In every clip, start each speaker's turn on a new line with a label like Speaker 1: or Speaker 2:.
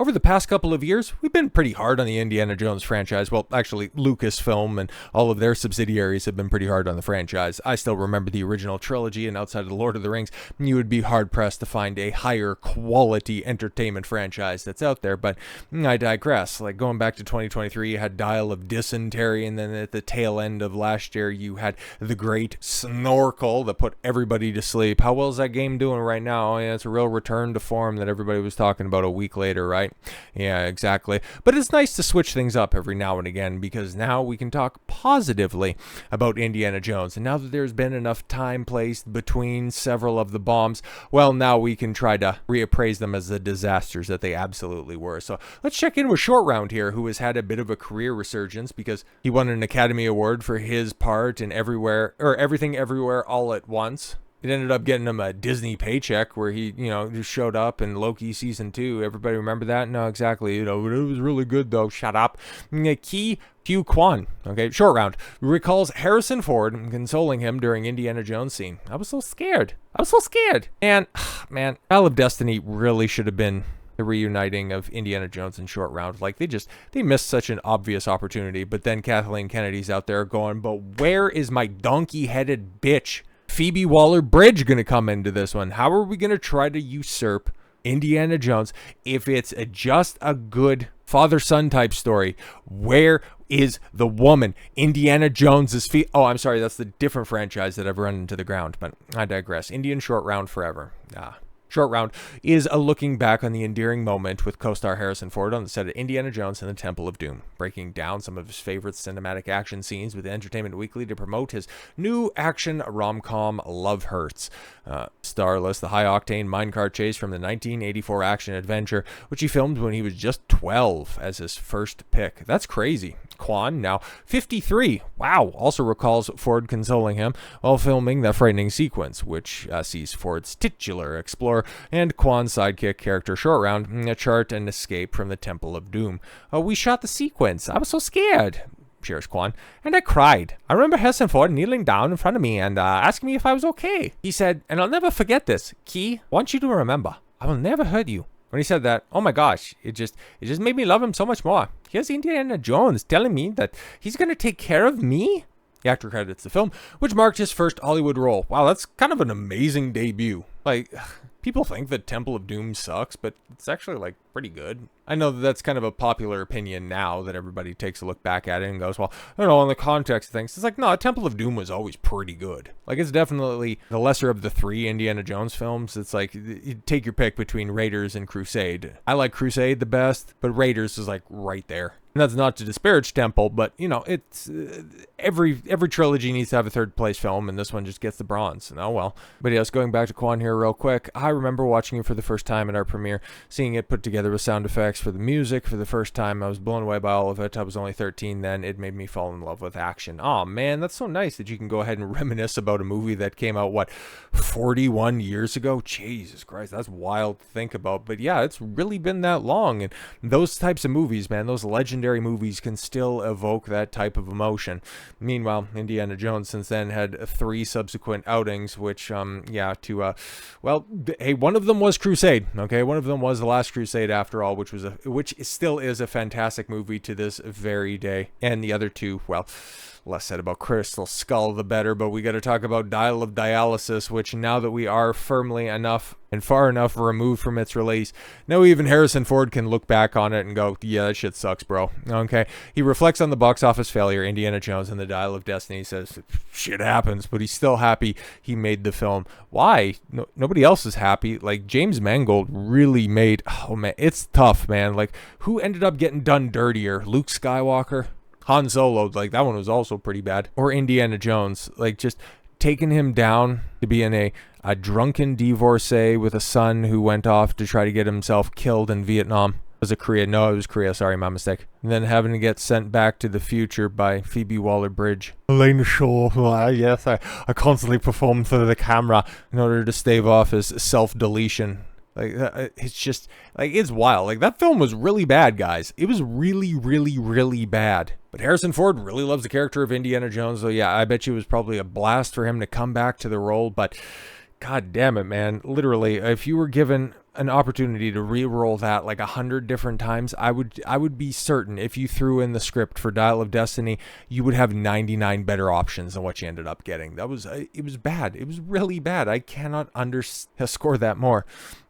Speaker 1: Over the past couple of years, we've been pretty hard on the Indiana Jones franchise. Well, actually, LucasFilm and all of their subsidiaries have been pretty hard on the franchise. I still remember the original trilogy, and outside of The Lord of the Rings, you would be hard-pressed to find a higher quality entertainment franchise that's out there, but I digress. Like, going back to 2023, you had Dial of Dysentery, and then at the tail end of last year, you had The Great Snorkel that put everybody to sleep. How well is that game doing right now? Yeah, it's a real return to form that everybody was talking about a week later, right? Yeah, exactly. But it's nice to switch things up every now and again, because now we can talk positively about Indiana Jones. And now that there's been enough time placed between several of the bombs, well, now we can try to reappraise them as the disasters that they absolutely were. So let's check in with Short Round here, who has had a bit of a career resurgence because he won an Academy Award for his part in Everything Everywhere All at Once. It ended up getting him a Disney paycheck where he, just showed up in Loki season 2. Everybody remember that? No, exactly. It was really good though. Shut up. Hugh Kwan, okay, Short Round, recalls Harrison Ford consoling him during Indiana Jones scene. I was so scared. And, man, Isle of Destiny really should have been the reuniting of Indiana Jones and Short Round. Like, they missed such an obvious opportunity. But then Kathleen Kennedy's out there going, but where is my donkey-headed bitch Phoebe Waller-Bridge going to come into this one? How are we going to try to usurp Indiana Jones if it's just a good father-son type story? Where is the woman? Indiana Jones's feet. Oh, I'm sorry. That's the different franchise that I've run into the ground, but I digress. Indian Short Round forever. Short Round is a looking back on the endearing moment with co-star Harrison Ford on the set of Indiana Jones and the Temple of Doom, breaking down some of his favorite cinematic action scenes with Entertainment Weekly to promote his new action rom-com Love Hurts. Starless, the high-octane minecart chase from the 1984 action-adventure, which he filmed when he was just 12 as his first pick. That's crazy. Kwan, now 53, wow, also recalls Ford consoling him while filming that frightening sequence, which sees Ford's titular explorer and Kwan's sidekick character Short Round chart and escape from the Temple of Doom. We shot the sequence. I was so scared, shares Kwan, and I cried. I remember Harrison Ford kneeling down in front of me and asking me if I was okay. He said, and I'll never forget this, Key, I want you to remember, I will never hurt you. When he said that, oh my gosh, it just made me love him so much more. Here's Indiana Jones telling me that he's going to take care of me? The actor credits the film, which marked his first Hollywood role. Wow, that's kind of an amazing debut. Like, people think that Temple of Doom sucks, but it's actually, like, pretty good. I know that that's kind of a popular opinion now that everybody takes a look back at it and goes, well, I don't know, in the context of things, it's like, no, Temple of Doom was always pretty good. Like, it's definitely the lesser of the 3 Indiana Jones films. It's like, you take your pick between Raiders and Crusade. I like Crusade the best, but Raiders is, like, right there. And that's not to disparage Temple, but, it's every trilogy needs to have a third place film, and this one just gets the bronze. And oh well. But yes, going back to Kwan here real quick, I remember watching it for the first time at our premiere, seeing it put together with sound effects for the music for the first time. I was blown away by all of it. I was only 13 then. It made me fall in love with action. Oh man, that's so nice that you can go ahead and reminisce about a movie that came out, 41 years ago? Jesus Christ, that's wild to think about. But yeah, it's really been that long. And those types of movies, man, those legendary movies can still evoke that type of emotion. Meanwhile, Indiana Jones since then had 3 subsequent outings, which, hey, one of them was Crusade, okay? One of them was The Last Crusade after all, which still is a fantastic movie to this very day. And the other 2, well, less said about Crystal Skull the better, but we got to talk about Dial of Dialysis, which now that we are firmly enough and far enough removed from its release, now even Harrison Ford can look back on it and go, yeah, that shit sucks, bro. Okay. He reflects on the box office failure, Indiana Jones and the Dial of Destiny. He says, shit happens, but he's still happy he made the film. Why? Nobody else is happy. Like, James Mangold really made, oh man, it's tough, man. Like, who ended up getting done dirtier? Luke Skywalker? Han Solo, like, that one was also pretty bad. Or Indiana Jones, like, just taking him down to being a drunken divorcee with a son who went off to try to get himself killed in Vietnam. Was it Korea? No, it was Korea. Sorry, my mistake. And then having to get sent back to the future by Phoebe Waller-Bridge. Elaine Shaw, yes, I constantly perform for the camera in order to stave off his self-deletion. Like, it's just, like, it's wild. Like, that film was really bad, guys. It was really, really, really bad. But Harrison Ford really loves the character of Indiana Jones. So, yeah, I bet you it was probably a blast for him to come back to the role. But, god damn it, man. Literally, if you were given an opportunity to re-roll that like 100 different times, I would be certain if you threw in the script for Dial of Destiny, you would have 99 better options than what you ended up getting. It was bad. It was really bad. I cannot underscore that more.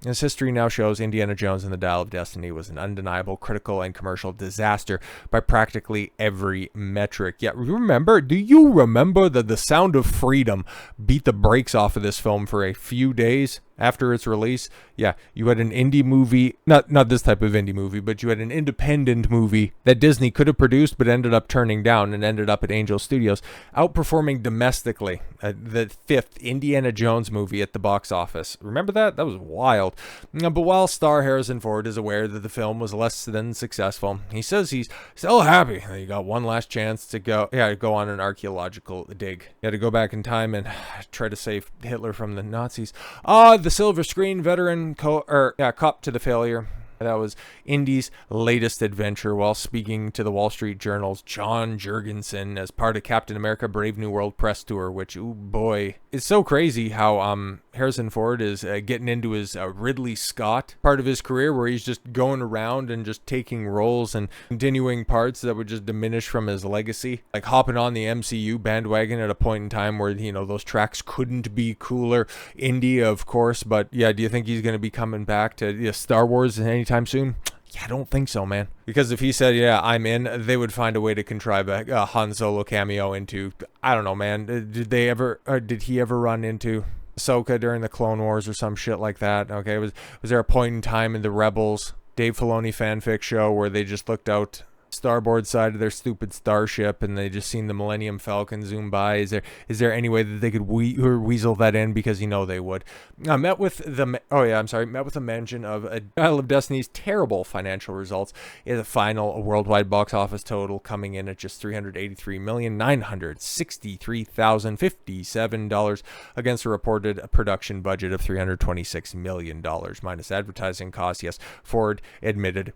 Speaker 1: As history now shows, Indiana Jones and the Dial of Destiny was an undeniable critical and commercial disaster by practically every metric. Yeah, do you remember that The Sound of Freedom beat the brakes off of this film for a few days after its release? Yeah, you had an indie movie, not this type of indie movie, but you had an independent movie that Disney could have produced but ended up turning down and ended up at Angel Studios, outperforming domestically the 5th Indiana Jones movie at the box office. Remember that? That was wild. But while star Harrison Ford is aware that the film was less than successful, he says he's still happy that he got one last chance to go on an archaeological dig. He had to go back in time and try to save Hitler from the Nazis. The silver screen veteran cop to the failure. That was Indy's latest adventure while speaking to the Wall Street Journal's John Jurgensen as part of Captain America Brave New World press tour, which, oh boy, it's so crazy how Harrison Ford is getting into his Ridley Scott part of his career where he's just going around and just taking roles and continuing parts that would just diminish from his legacy. Like hopping on the MCU bandwagon at a point in time where, those tracks couldn't be cooler. Indy, of course, but yeah, do you think he's going to be coming back to Star Wars anytime soon? Yeah, I don't think so, man. Because if he said, yeah, I'm in, they would find a way to contrive a Han Solo cameo into, I don't know, man. Did he ever run into Ahsoka during the Clone Wars or some shit like that? Okay, was there a point in time in the Rebels Dave Filoni fanfic show where they just looked out starboard side of their stupid starship and they just seen the Millennium Falcon zoom by? Is there any way that they could weasel that in? Because they would. Met with the mention of a Dial of Destiny's terrible financial results in the final worldwide box office total coming in at just $383,963,057 against a reported production budget of $326 million minus advertising costs. Yes, Ford admitted,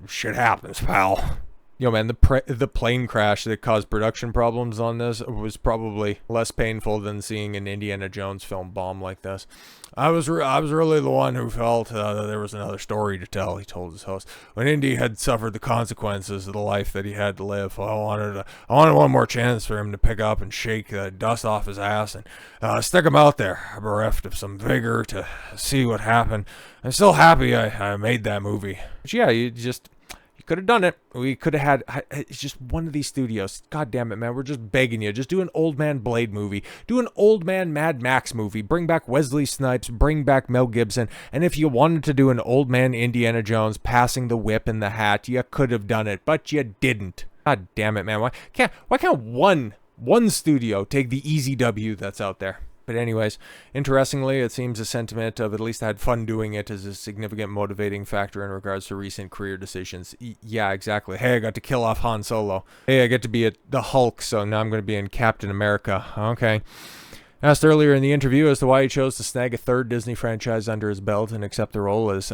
Speaker 1: shit happens, pal. Man, the plane crash that caused production problems on this was probably less painful than seeing an Indiana Jones film bomb like this. I was really the one who felt that there was another story to tell, he told his host. When Indy had suffered the consequences of the life that he had to live, I wanted one more chance for him to pick up and shake the dust off his ass and stick him out there, bereft of some vigor to see what happened. I'm still happy I made that movie. But yeah, you could have done it. We could have had, it's just one of these studios. God damn it, man. We're just begging you. Just do an old man Blade movie. Do an old man Mad Max movie. Bring back Wesley Snipes. Bring back Mel Gibson. And if you wanted to do an old man Indiana Jones passing the whip in the hat, you could have done it, but you didn't. God damn it, man. Why can't one studio take the easy W that's out there? But anyways, interestingly, it seems a sentiment of at least I had fun doing it is a significant motivating factor in regards to recent career decisions. Yeah, exactly. Hey, I got to kill off Han Solo. Hey, I get to be the Hulk, so now I'm going to be in Captain America. Okay. Asked earlier in the interview as to why he chose to snag a third Disney franchise under his belt and accept the role as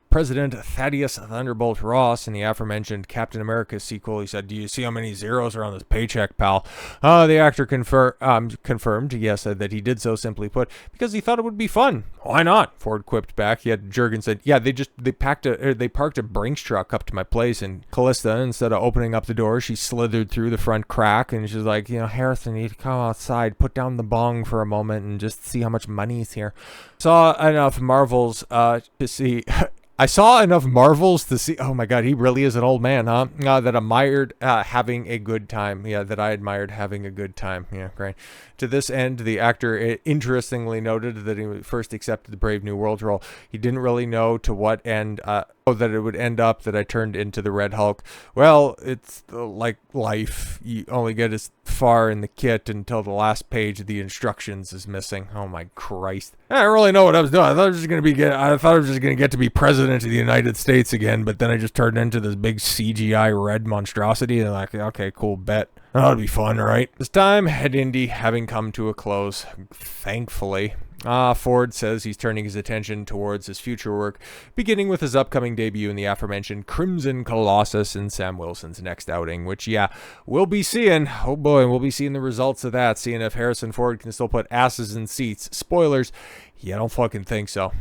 Speaker 1: President Thaddeus Thunderbolt Ross in the aforementioned Captain America sequel, he said, "Do you see how many zeros are on this paycheck, pal?" The actor confirmed, yes, that he did so, simply put, because he thought it would be fun. Why not? Ford quipped back. Yet Jurgen said, "Yeah, they parked a Brinks truck up to my place, and Callista, instead of opening up the door, she slithered through the front crack, and she's like, Harrison, you need to come outside, put down the bong for a moment, and just see how much money's here." Saw enough Marvels to see. I saw enough Marvels to see, oh my God, he really is an old man, huh? That admired having a good time. Yeah, that I admired having a good time. Yeah, great. To this end, the actor interestingly noted that he first accepted the Brave New World role. He didn't really know to what end, that it would end up that I turned into the Red Hulk. Well, it's like life. You only get as far in the kit until the last page of the instructions is missing. Oh my Christ. I don't really know what I was doing. I thought I was just going to get to be president of the United States again, but then I just turned into this big CGI red monstrosity and like, okay, cool, bet. That'll be fun, right? This time at Indy having come to a close, thankfully. Ford says he's turning his attention towards his future work, beginning with his upcoming debut in the aforementioned Crimson Colossus in Sam Wilson's next outing, which, yeah, we'll be seeing. Oh boy, we'll be seeing the results of that, seeing if Harrison Ford can still put asses in seats. Spoilers, yeah, I don't fucking think so.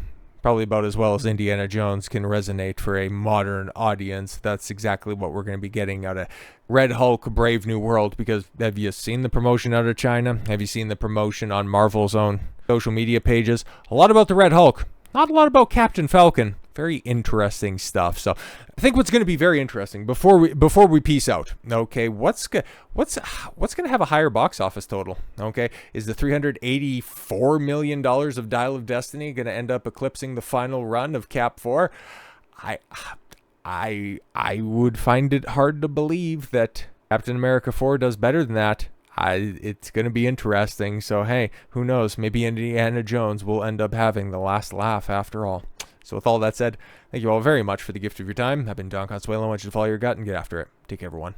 Speaker 1: probably about as well as Indiana Jones can resonate for a modern audience. That's exactly what we're going to be getting out of Red Hulk Brave New World, because have you seen the promotion out of China? Have you seen the promotion on Marvel's own social media pages? A lot about the Red Hulk, not a lot about Captain Falcon. Very interesting stuff. So I think what's going to be very interesting before we peace out. Okay, what's going to have a higher box office total? Okay, is the $384 million of Dial of Destiny going to end up eclipsing the final run of Cap 4? I would find it hard to believe that Captain America 4 does better than that. It's going to be interesting. So hey, who knows? Maybe Indiana Jones will end up having the last laugh after all. So with all that said, thank you all very much for the gift of your time. I've been Don Consuelo. I want you to follow your gut and get after it. Take care, everyone.